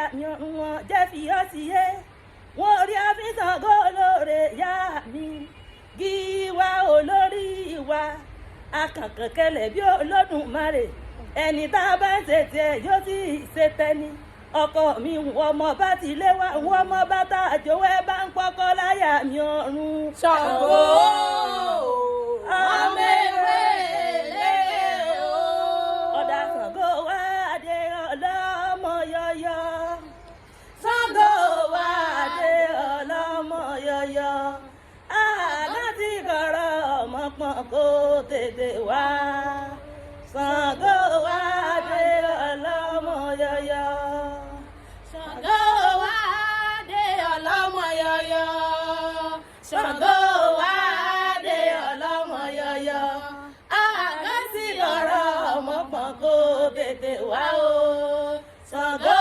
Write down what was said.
láyà mi ọ̀run wọn jẹ́ fi ọ́ sí yé wọn orí àfihàn gólóore yá mi gíwá olórí wa akànkànkẹlẹ̀ bí Olódùmarè ẹni tá a bá ń ṣe tiẹ̀ yóò sì ṣe tẹni ọkọ mi wọ́n ọmọ bá ti lé wá wọ́n ọmọ bá tá àjòwò ẹ bá ń pọ́kọ́ láyà mi ọ̀run. Ṣàngó ọmọ ewé lé o. ọ̀dà Ṣàngó wá dé ọlọ́mọ yọyọ. Ṣàngó wá dé ọlọ́mọ yọyọ. láti kọ̀rọ̀ ọmọ pọ̀n kó tètè wá. Ṣàngó wá dé ọlọ́mọ yọyọ. Ṣàngó wá dé ọlọ́mọ yọyọ. Ṣàngó wá dé ọlọ́mọ yọyọ. láti kọ̀rọ̀ ọmọ pọ̀n kó tètè wá o. Ṣàngó